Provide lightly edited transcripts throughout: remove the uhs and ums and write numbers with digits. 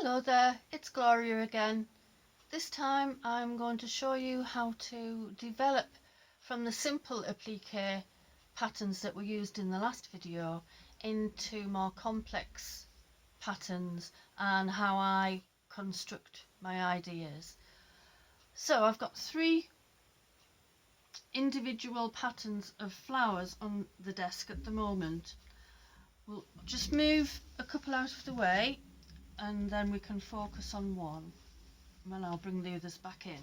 Hello there, it's Gloria again. This time I'm going to show you how to develop from the simple applique patterns that were used in the last video into more complex patterns and how I construct my ideas. So I've got 3 individual patterns of flowers on the desk at the moment. We'll just move a couple out of the way and then we can focus on one, and then I'll bring the others back in.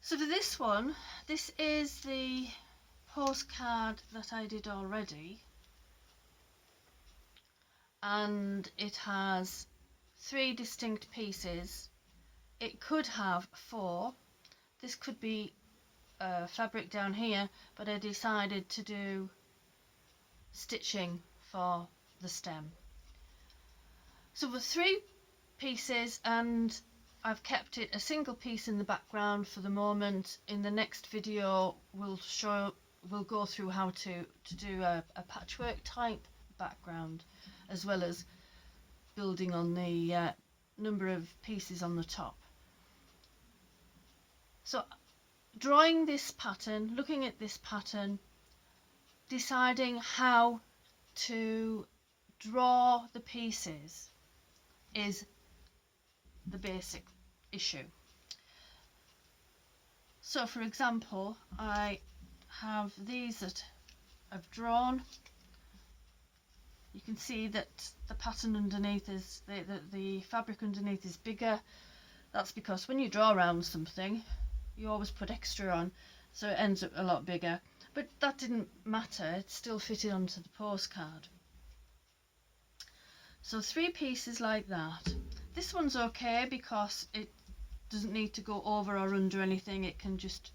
So for this one, this is the postcard that I did already, and it has 3 distinct pieces. It could have 4. This could be fabric down here, but I decided to do stitching for the stem. So with 3 pieces, and I've kept it a single piece in the background for the moment. In the next video we'll go through how to do a patchwork type background, as well as building on the number of pieces on the top. So drawing this pattern, looking at this pattern, deciding how to draw the pieces is the basic issue. So for example, I have these that I've drawn. You can see that the pattern underneath is the fabric underneath is bigger. That's because when you draw around something you always put extra on, so it ends up a lot bigger, but that didn't matter, it still fitted onto the postcard. So 3 pieces like that. This one's okay because it doesn't need to go over or under anything, it can just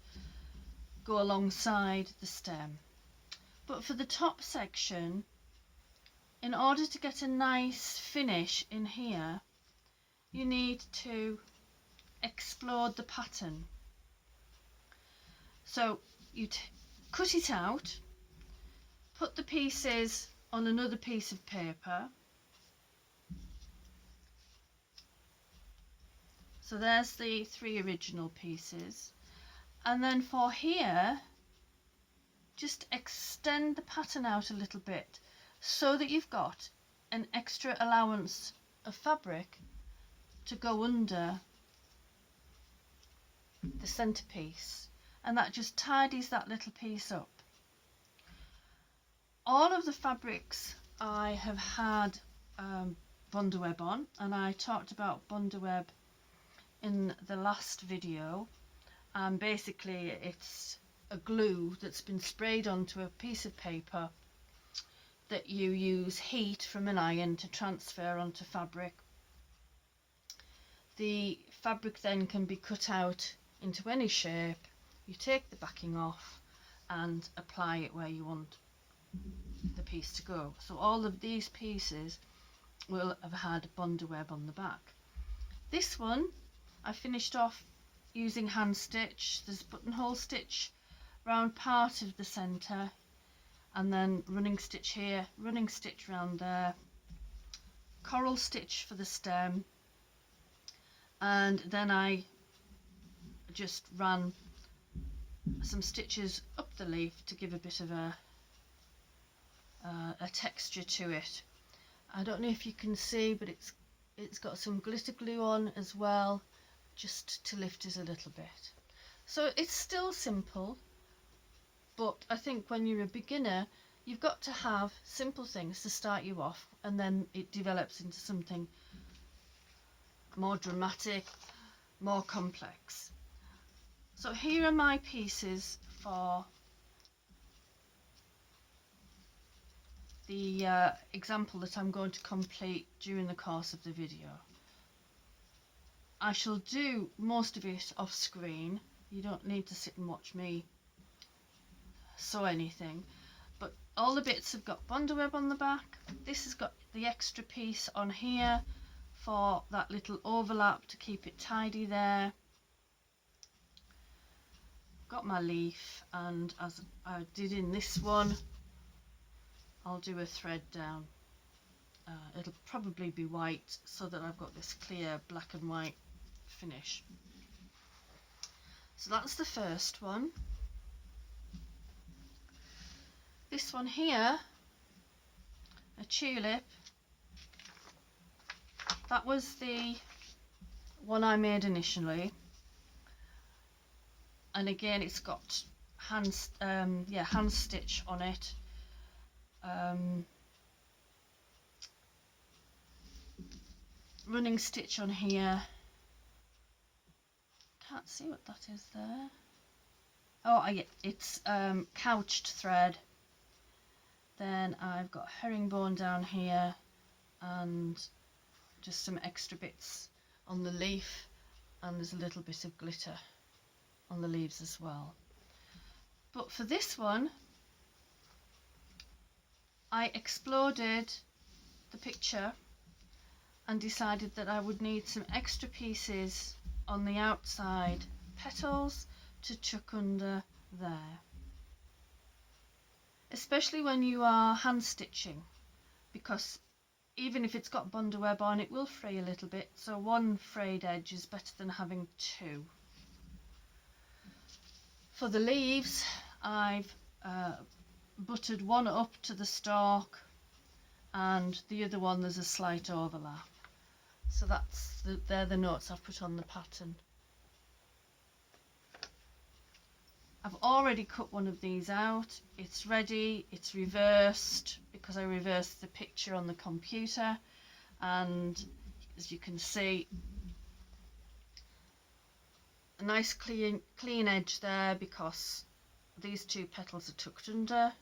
go alongside the stem. But for the top section, in order to get a nice finish in here, you need to explode the pattern. So you cut it out, put the pieces on another piece of paper. So there's the 3 original pieces, and then for here just extend the pattern out a little bit so that you've got an extra allowance of fabric to go under the centerpiece, and that just tidies that little piece up. All of the fabrics I have had Bondaweb on, and I talked about Bondaweb in the last video, and basically it's a glue that's been sprayed onto a piece of paper that you use heat from an iron to transfer onto fabric. The fabric then can be cut out into any shape. You take the backing off and apply it where you want the piece to go. So all of these pieces will have had Bondaweb on the back. This one I finished off using hand stitch. There's buttonhole stitch round part of the centre, and then running stitch here, running stitch round there, coral stitch for the stem, and then I just ran some stitches up the leaf to give a bit of a texture to it. I don't know if you can see, but it's got some glitter glue on as well, just to lift it a little bit. So it's still simple, but I think when you're a beginner you've got to have simple things to start you off, and then it develops into something more dramatic, more complex. So here are my pieces for the example that I'm going to complete during the course of the video. I shall do most of it off screen. You don't need to sit and watch me sew anything, but all the bits have got Bondaweb on the back. This has got the extra piece on here for that little overlap to keep it tidy there. Got my leaf, and as I did in this one, I'll do a thread down it'll probably be white, so that I've got this clear black and white finish. So that's the first one. This one here, a tulip, that was the one I made initially, and again it's got hand stitch on it. Running stitch on here. Can't see what that is there. Oh, yeah, it's couched thread. Then I've got herringbone down here and just some extra bits on the leaf, and there's a little bit of glitter on the leaves as well. But for this one, I exploded the picture and decided that I would need some extra pieces on the outside petals to chuck under there, especially when you are hand stitching, because even if it's got Bondaweb on, it will fray a little bit, so one frayed edge is better than having two. For the leaves, I've buttered one up to the stalk, and the other one there's a slight overlap. So they're the notes I've put on the pattern. I've already cut one of these out. It's ready, it's reversed because I reversed the picture on the computer, and as you can see, a nice clean edge there because these two petals are tucked under.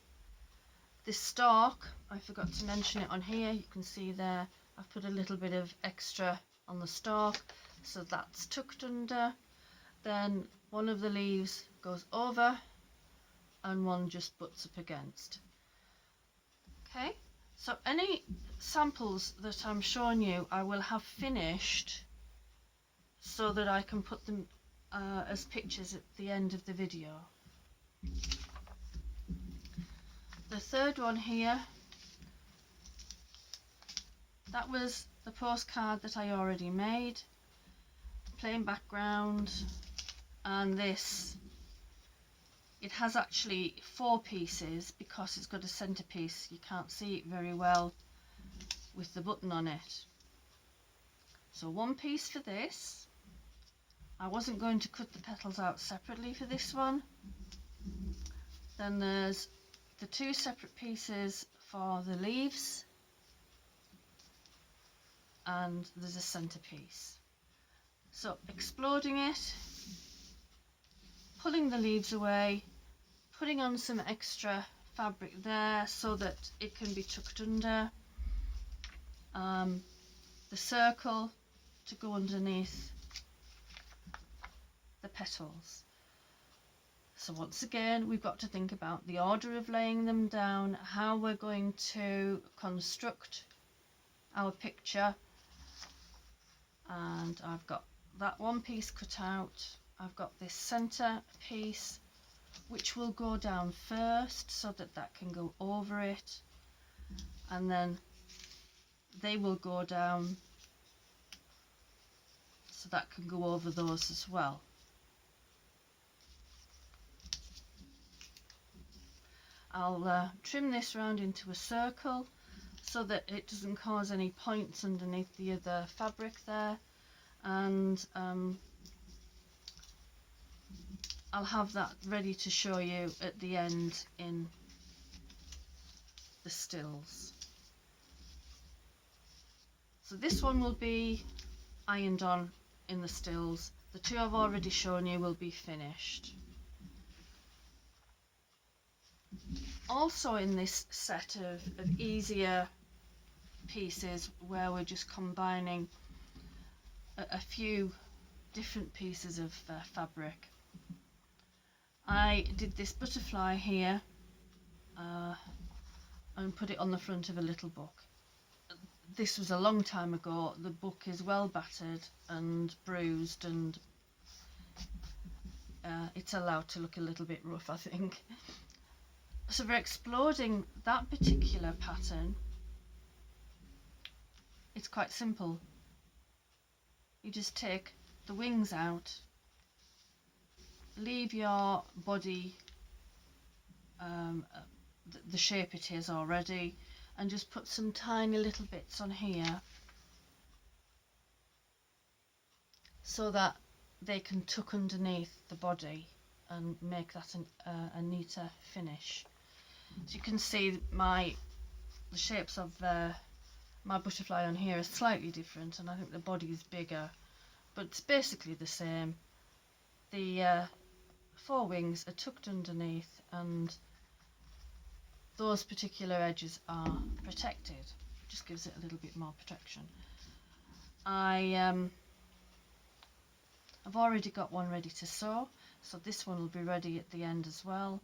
This stalk, I forgot to mention it on here, you can see there I've put a little bit of extra on the stalk, so that's tucked under. Then one of the leaves goes over and one just butts up against. Okay, so any samples that I'm showing you I will have finished so that I can put them as pictures at the end of the video. The third one here, that was the postcard that I already made, plain background, and this, it has actually 4 pieces because it's got a centerpiece. You can't see it very well with the button on it. So one piece for this. I wasn't going to cut the petals out separately for this one. Then there's the 2 separate pieces for the leaves, and there's a centerpiece. So exploding it, pulling the leaves away, putting on some extra fabric there so that it can be tucked under, the circle to go underneath the petals. So once again, we've got to think about the order of laying them down, how we're going to construct our picture. And I've got that one piece cut out. I've got this center piece which will go down first so that that can go over it, and then they will go down so that can go over those as well. I'll trim this round into a circle so that it doesn't cause any points underneath the other fabric there, and I'll have that ready to show you at the end in the stills. So this one will be ironed on in the stills. The 2 I've already shown you will be finished. Also in this set of easier pieces where we're just combining a few different pieces of fabric, I did this butterfly here and put it on the front of a little book. This was a long time ago. The book is well battered and bruised, and it's allowed to look a little bit rough, I think. So for exploding that particular pattern, it's quite simple. You just take the wings out, leave your body the shape it is already, and just put some tiny little bits on here so that they can tuck underneath the body and make that a neater finish. So you can see the shapes of my butterfly on here are slightly different, and I think the body is bigger, but it's basically the same. The four wings are tucked underneath, and those particular edges are protected. It just gives it a little bit more protection. I've already got one ready to sew, so this one will be ready at the end as well.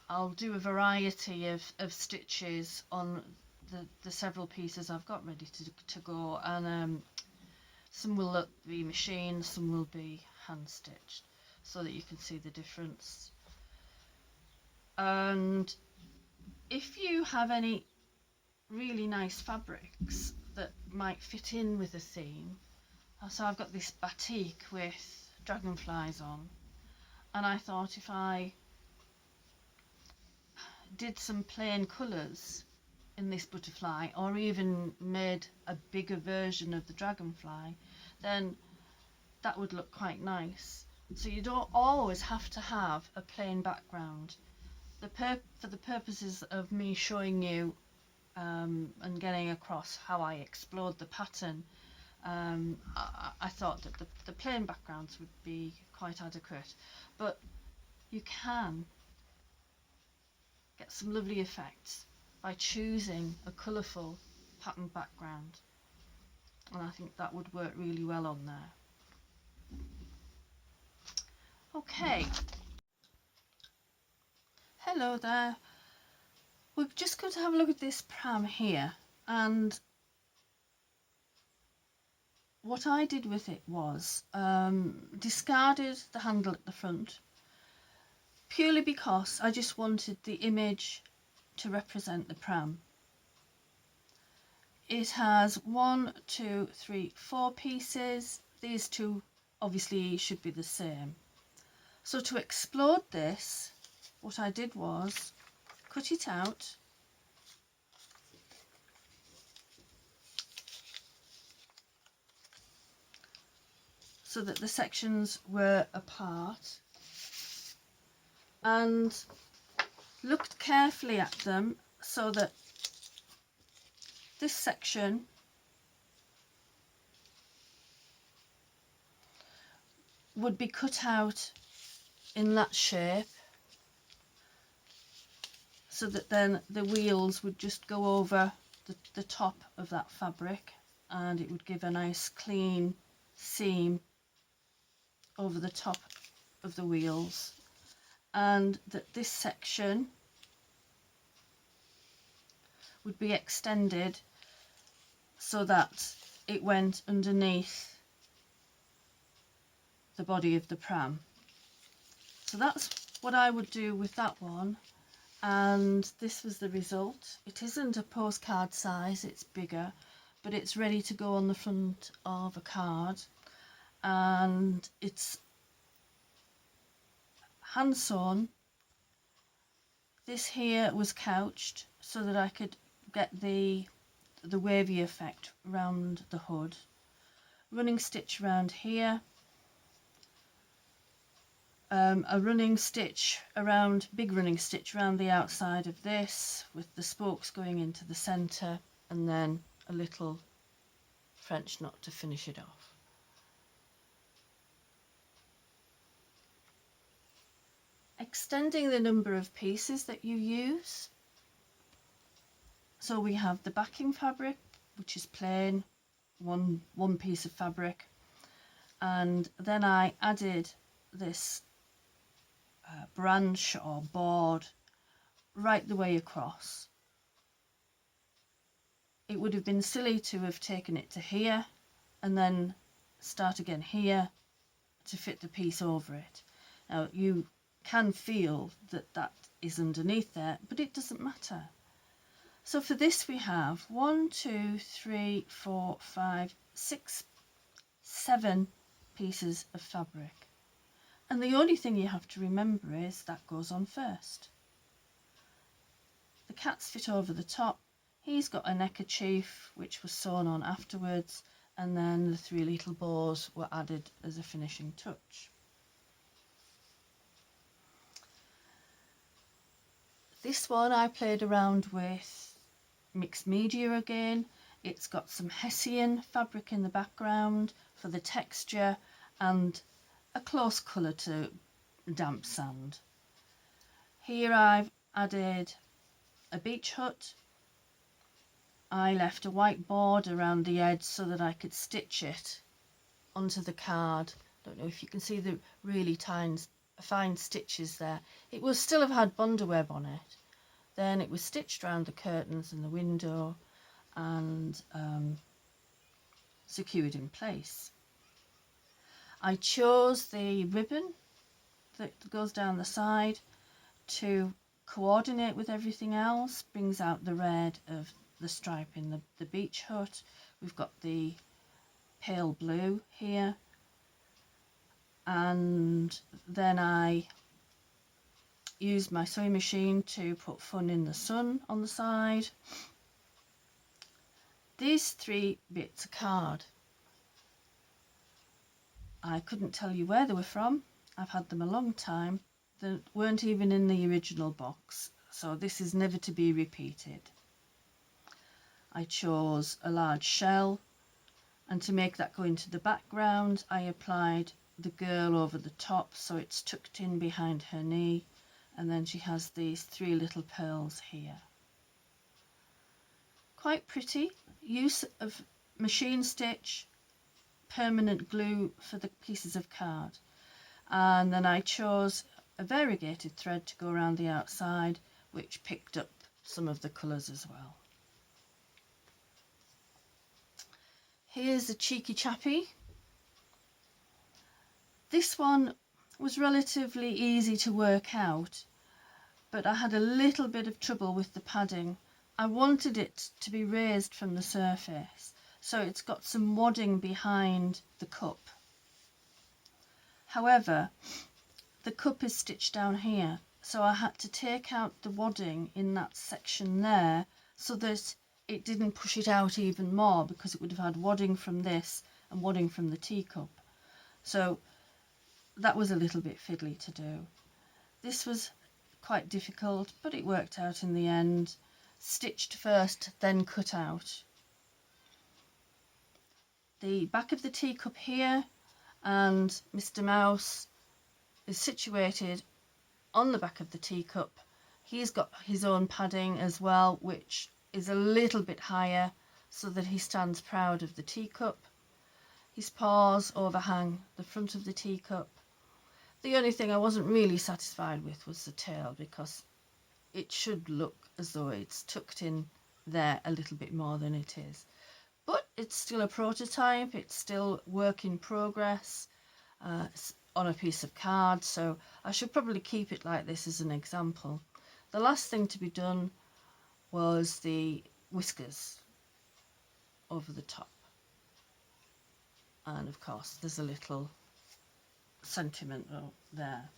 I'll do a variety of stitches on the several pieces I've got ready to go, and some will be machined, some will be hand stitched, so that you can see the difference. And if you have any really nice fabrics that might fit in with the theme, so I've got this batik with dragonflies on, and I thought if I did some plain colours in this butterfly, or even made a bigger version of the dragonfly, then that would look quite nice. So you don't always have to have a plain background. For the purposes of me showing you and getting across how I explored the pattern, I thought that the plain backgrounds would be quite adequate, but you can get some lovely effects by choosing a colourful pattern background, and I think that would work really well on there. Okay, hello there. We're just going to have a look at this pram here, and what I did with it was discarded the handle at the front, purely because I just wanted the image to represent the pram. It has 1, 2, 3, 4 pieces. These two obviously should be the same. So to explode this, what I did was cut it out, so that the sections were apart, and looked carefully at them so that this section would be cut out in that shape, so that then the wheels would just go over the top of that fabric, and it would give a nice clean seam over the top of the wheels, and that this section would be extended so that it went underneath the body of the pram. So that's what I would do with that one, and this was the result. It isn't a postcard size, it's bigger, but it's ready to go on the front of a card, and it's hand sewn. This here was couched so that I could get the wavy effect around the hood. Running stitch around here, a running stitch around, big running stitch around the outside of this, with the spokes going into the centre, and then a little French knot to finish it off. Extending the number of pieces that you use. So we have the backing fabric, which is plain, one piece of fabric, and then I added this branch or board right the way across. It would have been silly to have taken it to here and then start again here to fit the piece over it. Now you can feel that that is underneath there, but it doesn't matter. So for this we have 1, 2, 3, 4, 5, 6, 7 pieces of fabric. And the only thing you have to remember is that goes on first. The cats fit over the top. He's got a neckerchief which was sewn on afterwards, and then the 3 little bows were added as a finishing touch. This one I played around with mixed media again. It's got some Hessian fabric in the background for the texture and a close colour to damp sand. Here I've added a beach hut. I left a white border around the edge so that I could stitch it onto the card. Don't know if you can see the really fine stitches there. It will still have had Bondaweb on it. Then it was stitched around the curtains and the window and secured in place. I chose the ribbon that goes down the side to coordinate with everything else, brings out the red of the stripe in the beach hut. We've got the pale blue here, and then I used my sewing machine to put Fun in the Sun on the side. These 3 bits of card, I couldn't tell you where they were from. I've had them a long time. They weren't even in the original box, so this is never to be repeated. I chose a large shell, and to make that go into the background I applied the girl over the top so it's tucked in behind her knee, and then she has these 3 little pearls here. Quite pretty. Use of machine stitch, permanent glue for the pieces of card, and then I chose a variegated thread to go around the outside, which picked up some of the colours as well. Here's a cheeky Chappie. This one was relatively easy to work out, but I had a little bit of trouble with the padding. I wanted it to be raised from the surface, so it's got some wadding behind the cup. However, the cup is stitched down here, so I had to take out the wadding in that section there so that it didn't push it out even more, because it would have had wadding from this and wadding from the teacup. So that was a little bit fiddly to do. This was quite difficult, but it worked out in the end. Stitched first, then cut out. The back of the teacup here, and Mr. Mouse is situated on the back of the teacup. He's got his own padding as well, which is a little bit higher so that he stands proud of the teacup. His paws overhang the front of the teacup. The only thing I wasn't really satisfied with was the tail, because it should look as though it's tucked in there a little bit more than it is. But it's still a prototype, it's still work in progress on a piece of card, so I should probably keep it like this as an example. The last thing to be done was the whiskers over the top, and of course there's a little sentiment there.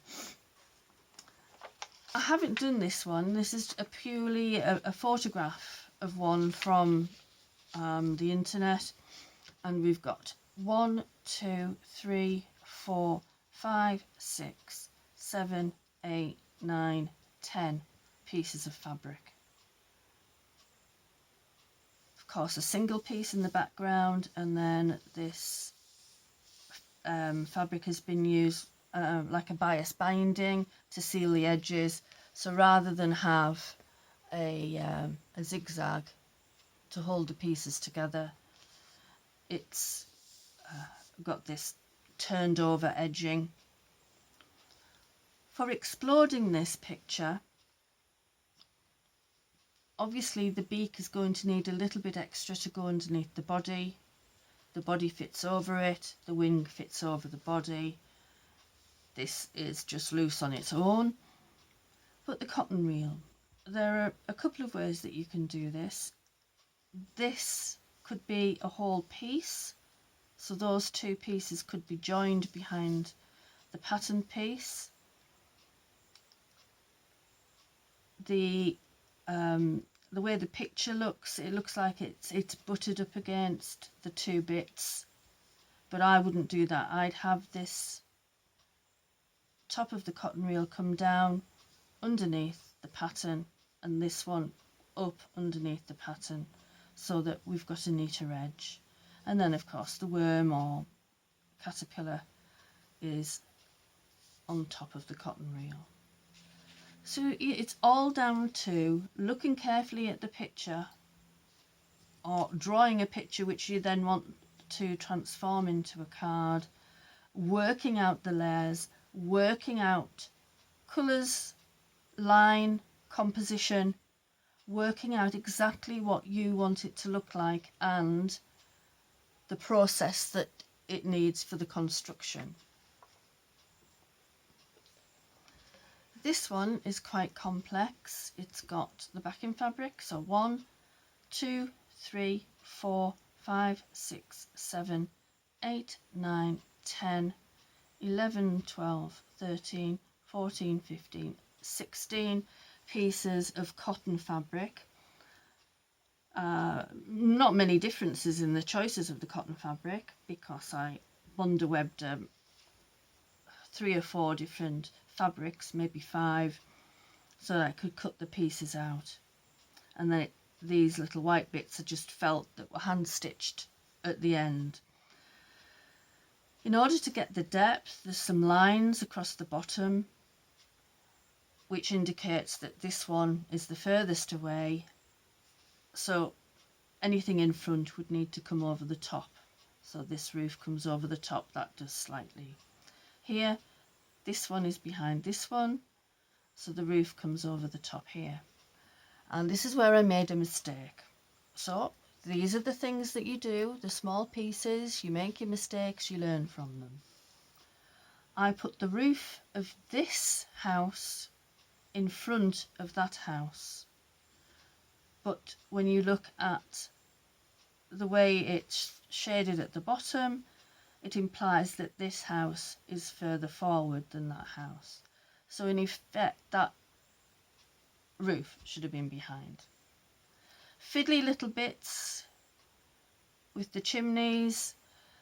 I haven't done this one. This is purely a photograph of one from the internet, and we've got 1, 2, 3, 4, 5, 6, 7, 8, 9, 10 pieces of fabric. Of course, a single piece in the background, and then this fabric has been used like a bias binding to seal the edges. So rather than have a zigzag to hold the pieces together, it's got this turned over edging. For exploding this picture, obviously the beak is going to need a little bit extra to go underneath the body. The body fits over it, the wing fits over the body. This is just loose on its own. But the cotton reel. there are a couple of ways that you can do this. This could be a whole piece, so those two pieces could be joined behind the pattern piece. The way the picture looks, it looks like it's buttered up against the two bits, but I wouldn't do that. I'd have this top of the cotton reel come down underneath the pattern and this one up underneath the pattern, so that we've got a neater edge. And then of course the worm or caterpillar is on top of the cotton reel. So it's all down to looking carefully at the picture or drawing a picture which you then want to transform into a card, working out the layers, working out colours, line, composition, working out exactly what you want it to look like and the process that it needs for the construction. This one is quite complex. It's got the backing fabric, so 1, 2, 3, 4, 5, 6, 7, 8, 9, 10, 11, 12, 13, 14, 15, 16 pieces of cotton fabric. Not many differences in the choices of the cotton fabric because I Bondawebbed 3 or 4 different fabrics, maybe 5, so that I could cut the pieces out. And then these little white bits are just felt that were hand stitched at the end. In order to get the depth, there's some lines across the bottom which indicates that this one is the furthest away, so anything in front would need to come over the top. So this roof comes over the top, that does slightly. Here, this one is behind this one, so the roof comes over the top here. And this is where I made a mistake. So these are the things that you do, the small pieces, you make your mistakes, you learn from them. I put the roof of this house in front of that house, but when you look at the way it's shaded at the bottom, it implies that this house is further forward than that house. So in effect, that roof should have been behind. Fiddly little bits with the chimneys.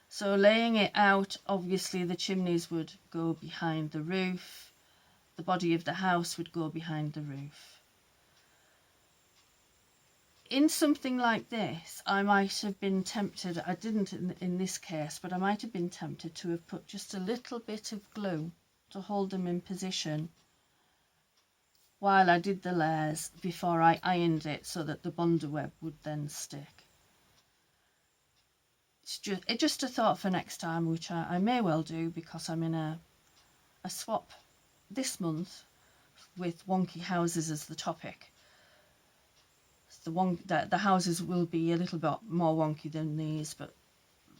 So laying it out, obviously the chimneys would go behind the roof. The body of the house would go behind the roof. In something like this, I might have been tempted, I didn't in this case, but I might have been tempted to have put just a little bit of glue to hold them in position while I did the layers before I ironed it, so that the Bondaweb would then stick. It's just a thought for next time, which I may well do, because I'm in a swap this month with wonky houses as the topic. The houses will be a little bit more wonky than these, but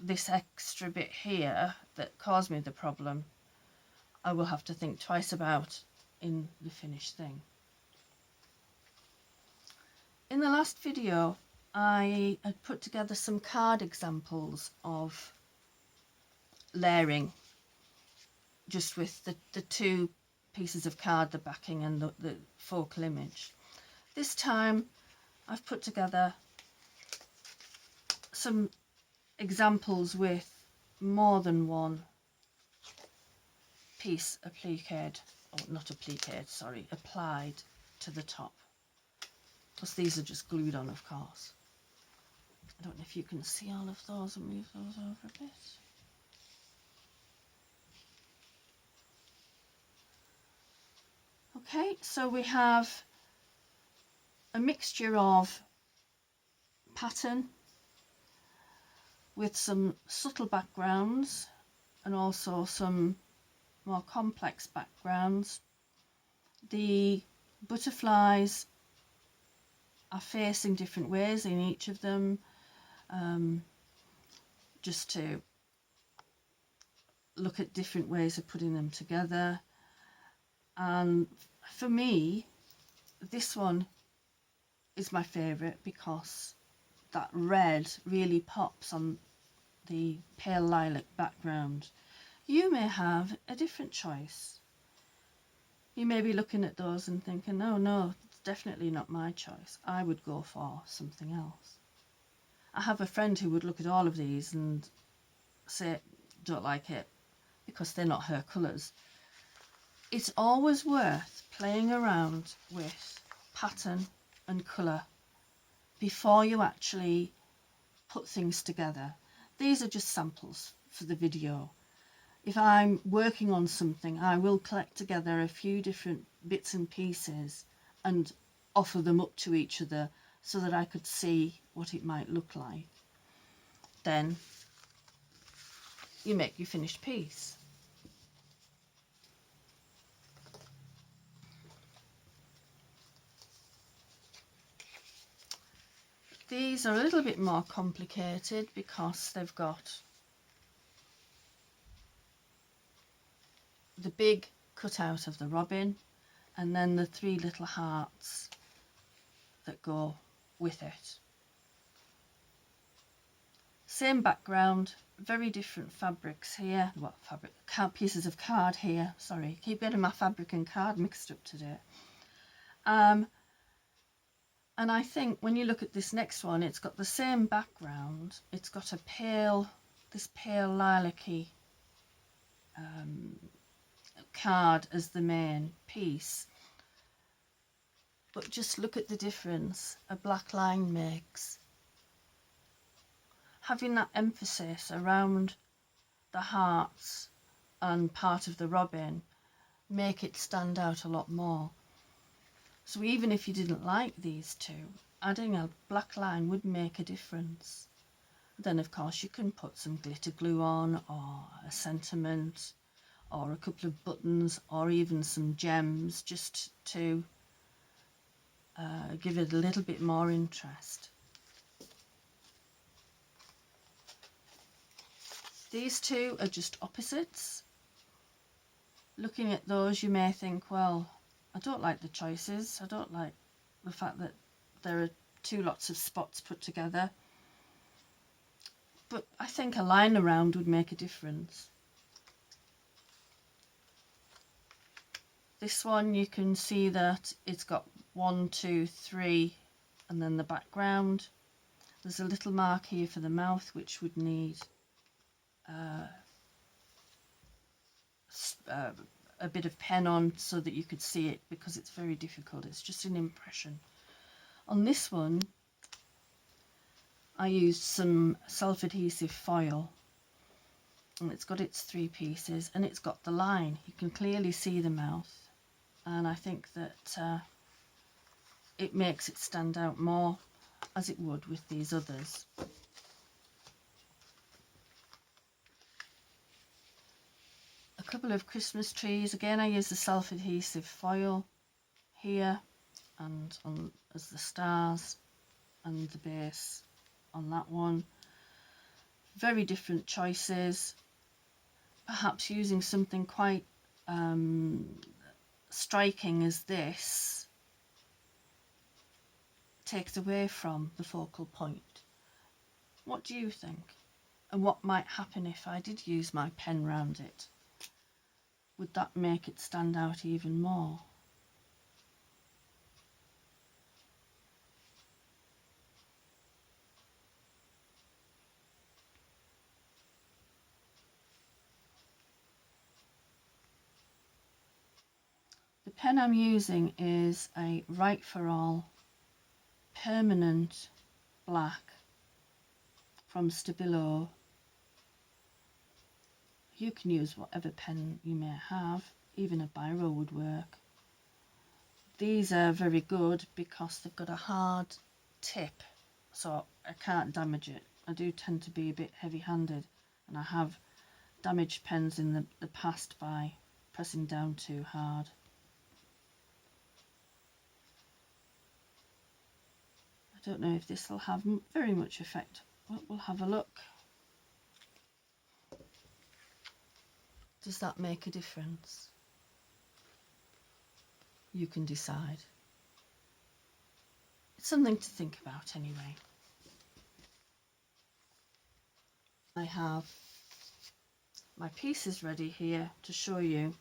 this extra bit here that caused me the problem, I will have to think twice about in the finished thing. In the last video, I had put together some card examples of layering, just with the 2 pieces of card, the backing and the focal image. This time I've put together some examples with more than one piece appliqued, or not appliqued, sorry, applied to the top. Plus these are just glued on, of course. I don't know if you can see all of those. I'll move those over a bit. Okay, so we have a mixture of pattern with some subtle backgrounds and also some more complex backgrounds. The butterflies are facing different ways in each of them, just to look at different ways of putting them together. And for me, this one is my favourite because that red really pops on the pale lilac background. You may have a different choice. You may be looking at those and thinking, no, it's definitely not my choice. I would go for something else. I have a friend who would look at all of these and say, don't like it, because they're not her colours. It's always worth playing around with pattern and colour before you actually put things together. These are just samples for the video. If I'm working on something, I will collect together a few different bits and pieces and offer them up to each other so that I could see what it might look like. Then you make your finished piece. These are a little bit more complicated because they've got the big cutout of the robin and then the 3 little hearts that go with it. Same background, very different fabrics here. What fabric? Pieces of card here. Sorry, keep getting my fabric and card mixed up today. And I think when you look at this next one, it's got the same background. It's got this pale lilac-y card as the main piece. But just look at the difference a black line makes. Having that emphasis around the hearts and part of the robin make it stand out a lot more. So even if you didn't like these two, adding a black line would make a difference. Then of course you can put some glitter glue on, or a sentiment, or a couple of buttons, or even some gems, just to give it a little bit more interest. These two are just opposites. Looking at those, you may think, well, I don't like the choices. I don't like the fact that there are 2 lots of spots put together. But I think a line around would make a difference. This one, you can see that it's got 1, 2, 3, and then the background. There's a little mark here for the mouth, which would need a bit of pen on so that you could see it, because it's very difficult. It's just an impression. On this one, I used some self-adhesive foil, and it's got its 3 pieces, and it's got the line. You can clearly see the mouth, and I think that it makes it stand out more, as it would with these others. A couple of Christmas trees. Again, I use the self-adhesive foil here and on as the stars, and the base on that one. Very different choices. Perhaps using something quite striking as this takes away from the focal point. What do you think? And what might happen if I did use my pen round it? Would that make it stand out even more? The pen I'm using is a Right for All permanent black from Stabilo. You can use whatever pen you may have, even a biro would work. These are very good because they've got a hard tip, so I can't damage it. I do tend to be a bit heavy-handed, and I have damaged pens in the past by pressing down too hard. I don't know if this will have very much effect, but we'll have a look. Does that make a difference? You can decide. it's something to think about anyway. I have my pieces ready here to show you.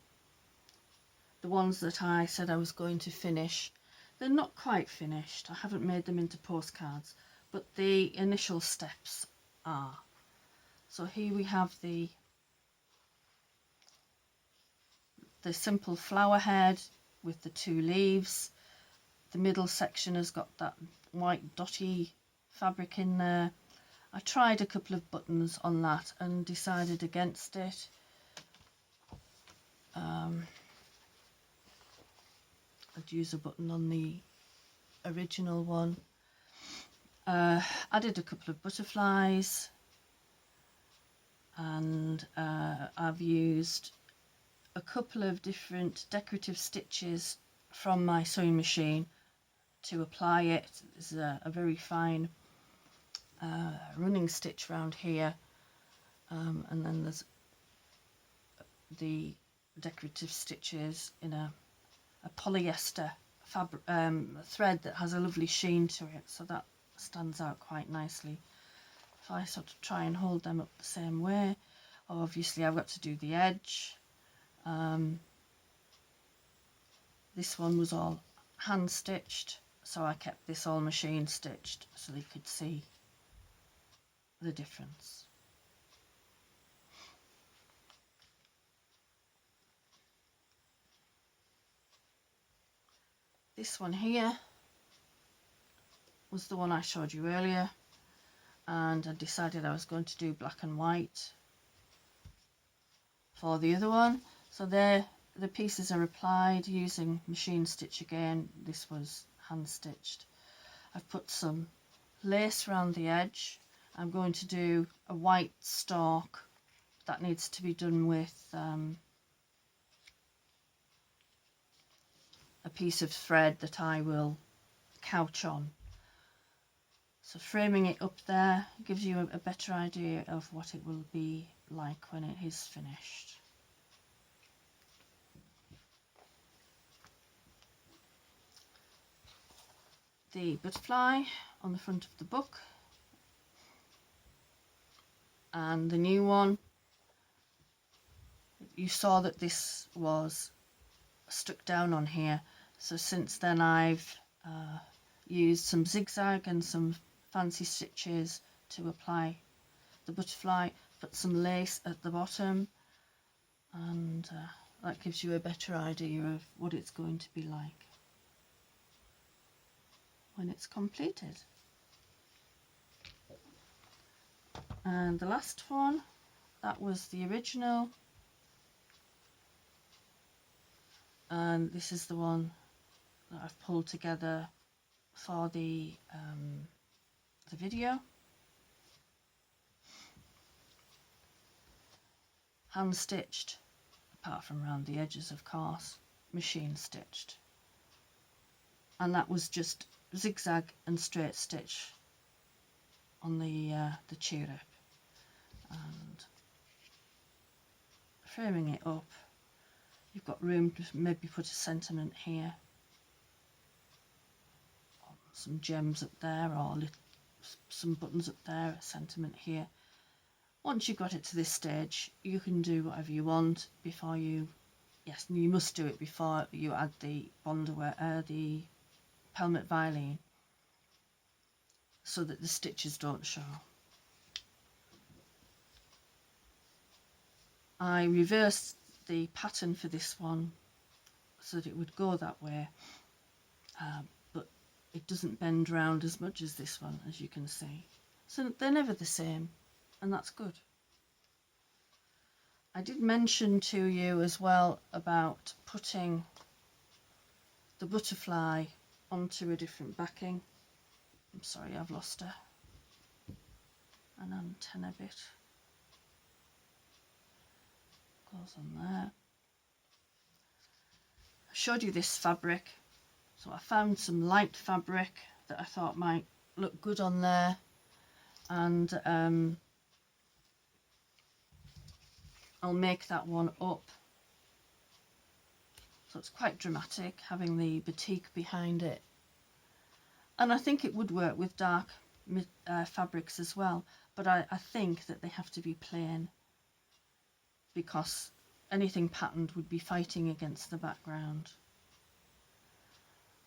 The ones that I said I was going to finish, they're not quite finished. I haven't made them into postcards, but the initial steps are. So here we have the simple flower head with the 2 leaves. The middle section has got that white dotty fabric in there. I tried a couple of buttons on that and decided against it. I'd use a button on the original one. Added a couple of butterflies, and I've used a couple of different decorative stitches from my sewing machine to apply it. There's a very fine running stitch around here, and then there's the decorative stitches in a polyester fabric thread that has a lovely sheen to it, so that stands out quite nicely. If I sort of try and hold them up the same way, obviously I've got to do the edge. This one was all hand stitched, so I kept this all machine stitched so you could see the difference. This one here was the one I showed you earlier, and I decided I was going to do black and white for the other one. So there, the pieces are applied using machine stitch again. This was hand stitched. I've put some lace around the edge. I'm going to do a white stalk. That needs to be done with a piece of thread that I will couch on. So framing it up there gives you a better idea of what it will be like when it is finished. The butterfly on the front of the book, and the new one, you saw that this was stuck down on here, so since then I've used some zigzag and some fancy stitches to apply the butterfly, put some lace at the bottom, and that gives you a better idea of what it's going to be like when it's completed. And the last one, that was the original, and this is the one that I've pulled together for the video. Hand stitched, apart from around the edges of course, machine stitched, and that was just zigzag and straight stitch on the tulip. And framing it up, you've got room to maybe put a sentiment here, or some gems up there, or some buttons up there, a sentiment here. Once you've got it to this stage, you can do whatever you want before you, yes, you must do it before you add the Bondaweb, the Pelmet Vilene, so that the stitches don't show. I reversed the pattern for this one so that it would go that way, but it doesn't bend round as much as this one, as you can see. So they're never the same, and that's good. I did mention to you as well about putting the butterfly onto a different backing. I'm sorry, I've lost an antenna bit. Goes on there. I showed you this fabric, so I found some light fabric that I thought might look good on there, and I'll make that one up. So it's quite dramatic, having the batik behind it. And I think it would work with dark fabrics as well, but I think that they have to be plain, because anything patterned would be fighting against the background.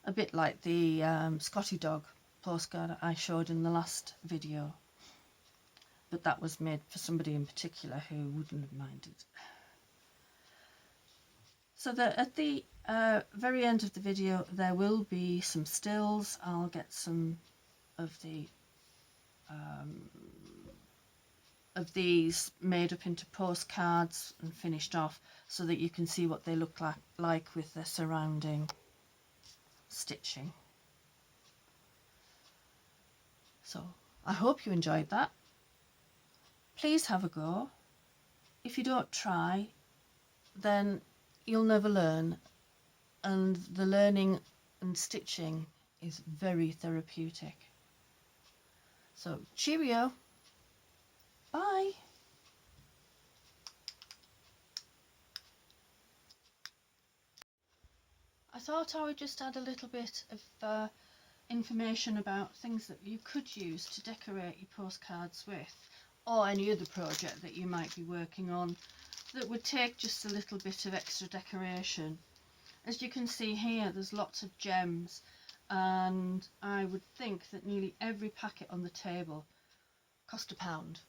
A bit like the Scotty Dog postcard I showed in the last video, but that was made for somebody in particular who wouldn't have minded. So at the very end of the video there will be some stills. I'll get some of these made up into postcards and finished off so that you can see what they look like with the surrounding stitching. So I hope you enjoyed that. Please have a go. If you don't try, then you'll never learn, and the learning and stitching is very therapeutic. So cheerio. Bye. I thought I would just add a little bit of information about things that you could use to decorate your postcards with, or any other project that you might be working on that would take just a little bit of extra decoration. As you can see here, there's lots of gems, and I would think that nearly every packet on the table cost £1,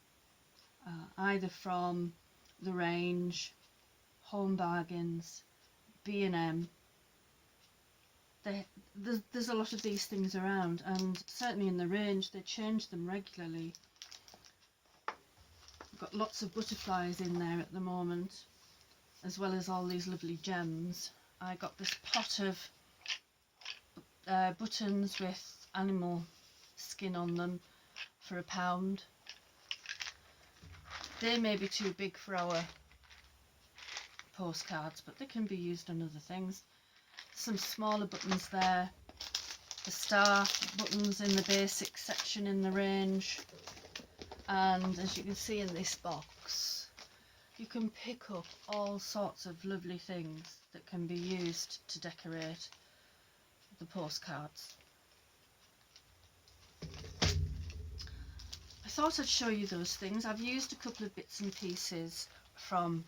either from the range, Home Bargains, B&M. There's a lot of these things around, and certainly in the range they change them regularly. We've got lots of butterflies in there at the moment, as well as all these lovely gems. I got this pot of buttons with animal skin on them for £1. They may be too big for our postcards, but they can be used on other things. Some smaller buttons there, the star buttons in the basic section in the range, and as you can see in this box, you can pick up all sorts of lovely things that can be used to decorate the postcards. I thought I'd show you those things. I've used a couple of bits and pieces from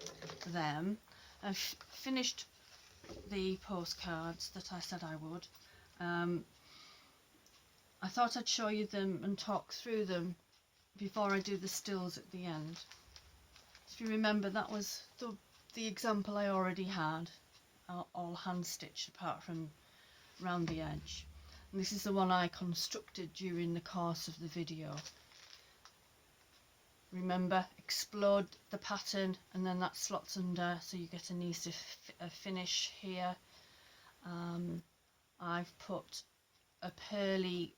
them. I've finished the postcards that I said I would. I thought I'd show you them and talk through them before I do the stills at the end. If you remember, that was the example I already had, all hand stitched apart from round the edge. And this is the one I constructed during the course of the video. Remember, explode the pattern and then that slots under, so you get a nice finish here. I've put a pearly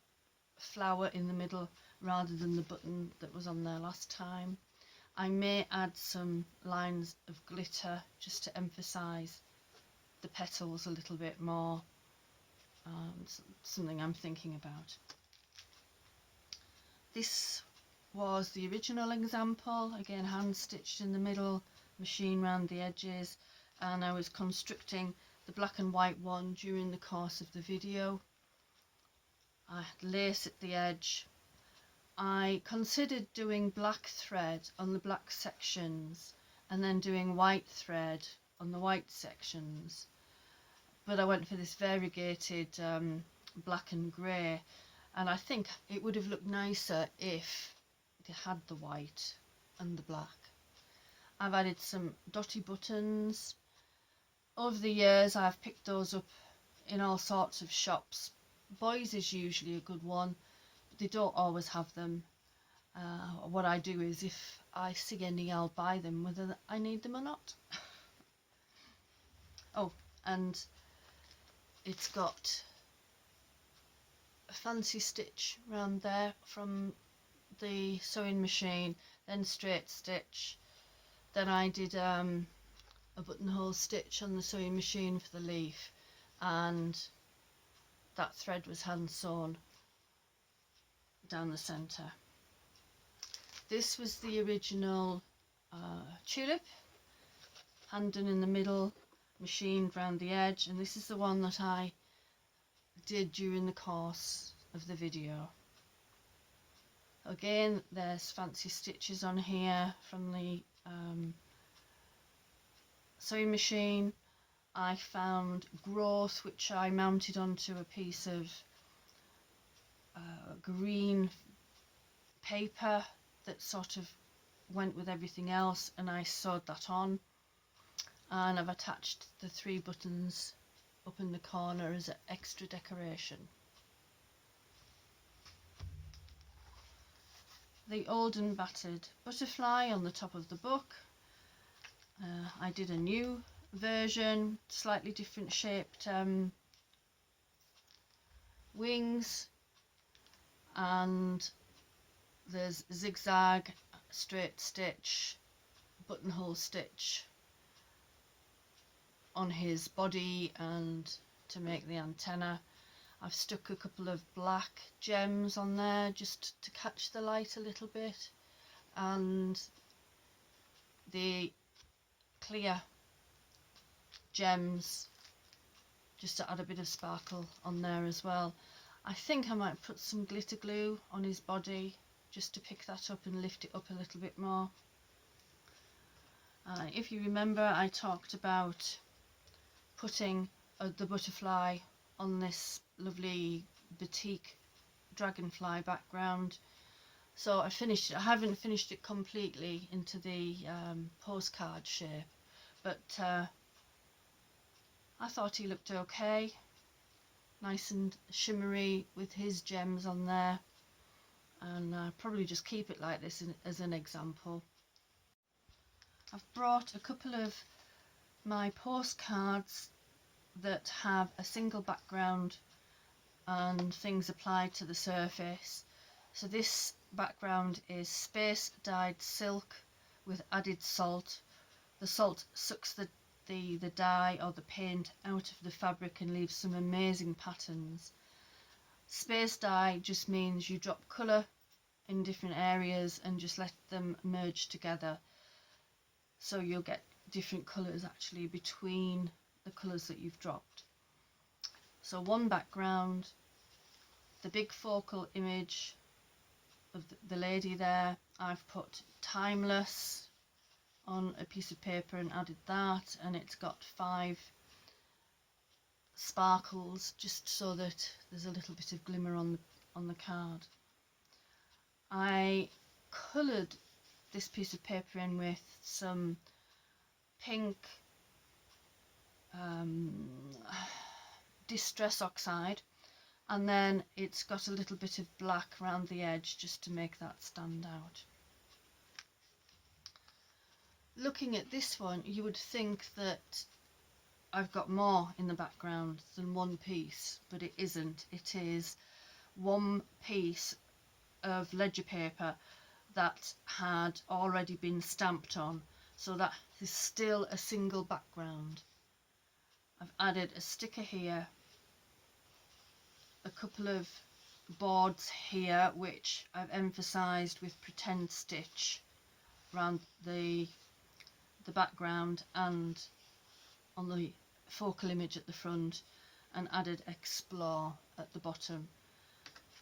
flower in the middle rather than the button that was on there last time. I may add some lines of glitter just to emphasise the petals a little bit more. Something I'm thinking about. This was the original example, again hand stitched in the middle, machine round the edges, and I was constructing the black and white one during the course of the video. I had lace at the edge. I considered doing black thread on the black sections and then doing white thread on the white sections, but I went for this variegated black and grey, and I think it would have looked nicer if it had the white and the black. I've added some dotty buttons. Over the years I've picked those up in all sorts of shops. Boys is usually a good one, but they don't always have them. What I do is, if I see any, I'll buy them whether I need them or not. Oh, and it's got a fancy stitch round there from the sewing machine, then straight stitch. Then I did a buttonhole stitch on the sewing machine for the leaf, and that thread was hand sewn down the centre. This was the original tulip, hand done in the middle, machined round the edge, and this is the one that I did during the course of the video. Again, there's fancy stitches on here from the sewing machine. I found growth which I mounted onto a piece of green paper that sort of went with everything else, and I sewed that on, and I've attached the 3 buttons up in the corner as an extra decoration. The old and battered butterfly on the top of the book. I did a new version, slightly different shaped wings, and there's zigzag, straight stitch, buttonhole stitch on his body and to make the antenna. I've stuck a couple of black gems on there just to catch the light a little bit, and the clear gems just to add a bit of sparkle on there as well. I think I might put some glitter glue on his body just to pick that up and lift it up a little bit more. If you remember, I talked about putting the butterfly on this lovely batik dragonfly background. So I finished it. I haven't finished it completely into the postcard shape, but I thought he looked okay, nice and shimmery with his gems on there, and probably just keep it like this as an example. I've brought a couple of my postcards that have a single background and things applied to the surface. So this background is space dyed silk with added salt. The salt sucks the dye or the paint out of the fabric and leaves some amazing patterns. Space dye just means you drop colour in different areas and just let them merge together, so you'll get different colours actually between the colours that you've dropped. So one background, the big focal image of the lady there, I've put timeless on a piece of paper and added that, and it's got 5 sparkles just so that there's a little bit of glimmer on the card. I coloured this piece of paper in with some pink distress oxide, and then it's got a little bit of black around the edge just to make that stand out. Looking at this one, you would think that I've got more in the background than one piece, but it isn't. It is one piece of ledger paper that had already been stamped on, so that is still a single background. I've added a sticker here, a couple of boards here which I've emphasised with pretend stitch around the background and on the focal image at the front, and added explore at the bottom.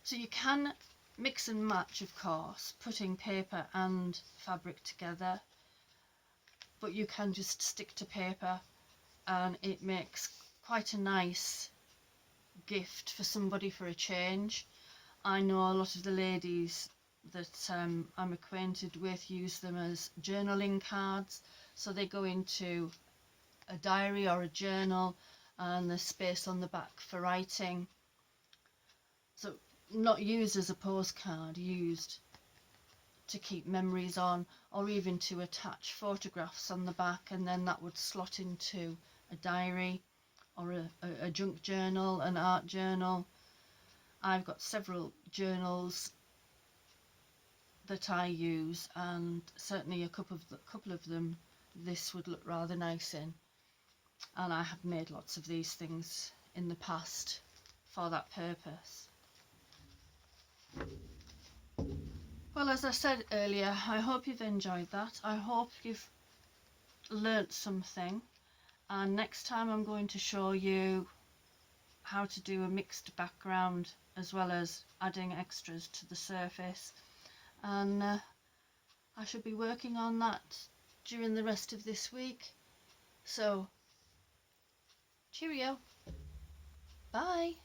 So you can mix and match, of course, putting paper and fabric together, but you can just stick to paper and it makes quite a nice gift for somebody for a change. I know a lot of the ladies that I'm acquainted with use them as journaling cards, so they go into a diary or a journal and there's space on the back for writing. So not used as a postcard, used to keep memories on, or even to attach photographs on the back, and then that would slot into a diary or a junk journal, an art journal. I've got several journals that I use, and certainly a couple of them this would look rather nice in, and I have made lots of these things in the past for that purpose. Well, as I said earlier, I hope you've enjoyed that. I hope you've learnt something, and next time I'm going to show you how to do a mixed background as well as adding extras to the surface, and I should be working on that during the rest of this week. So cheerio, bye.